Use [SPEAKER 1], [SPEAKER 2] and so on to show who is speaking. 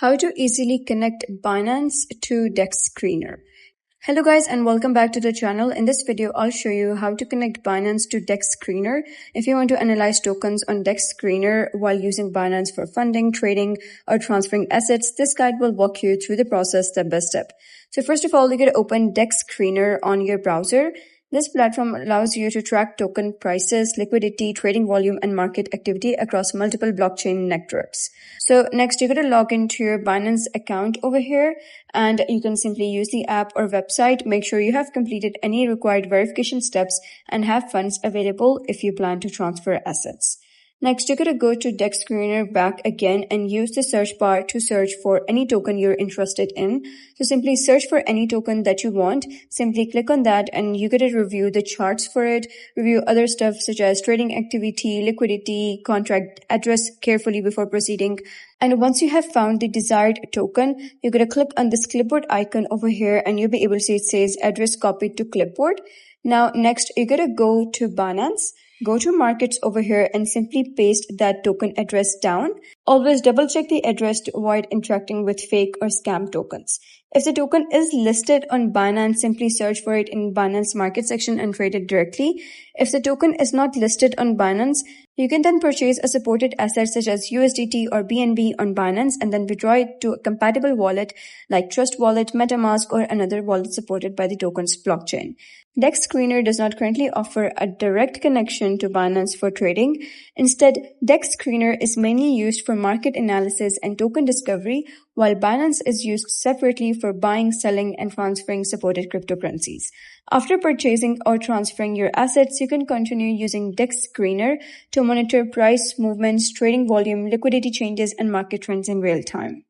[SPEAKER 1] How to easily connect Binance to Dexscreener. Hello guys and welcome back to the channel. In this video, I'll show you how to connect Binance to Dexscreener. If you want to analyze tokens on Dexscreener while using Binance for funding, trading, or transferring assets, this guide will walk you through the process step by step. So first of all, you gotta open Dexscreener on your browser. This platform allows you to track token prices, liquidity, trading volume, and market activity across multiple blockchain networks. So next, you're going to log into your Binance account over here, and you can simply use the app or website. Make sure you have completed any required verification steps and have funds available if you plan to transfer assets. Next, you're going to go to Dexscreener back again and use the search bar to search for any token you're interested in. So simply search for any token that you want. Simply click on that and you get to review the charts for it, review other stuff such as trading activity, liquidity, contract address carefully before proceeding. And once you have found the desired token, you're going to click on this clipboard icon over here and you'll be able to see it says address copied to clipboard. Now, next, you're going to go to Binance. Go to markets over here and simply paste that token address down. Always double check the address to avoid interacting with fake or scam tokens. If the token is listed on Binance, simply search for it in Binance market section and trade it directly. If the token is not listed on Binance, you can then purchase a supported asset such as USDT or BNB on Binance and then withdraw it to a compatible wallet like Trust Wallet, MetaMask, or another wallet supported by the token's blockchain. Dexscreener does not currently offer a direct connection to Binance for trading. Instead, Dexscreener is mainly used for market analysis and token discovery, while Binance is used separately for buying, selling, and transferring supported cryptocurrencies. After purchasing or transferring your assets, you can continue using Dexscreener to monitor price movements, trading volume, liquidity changes, and market trends in real time.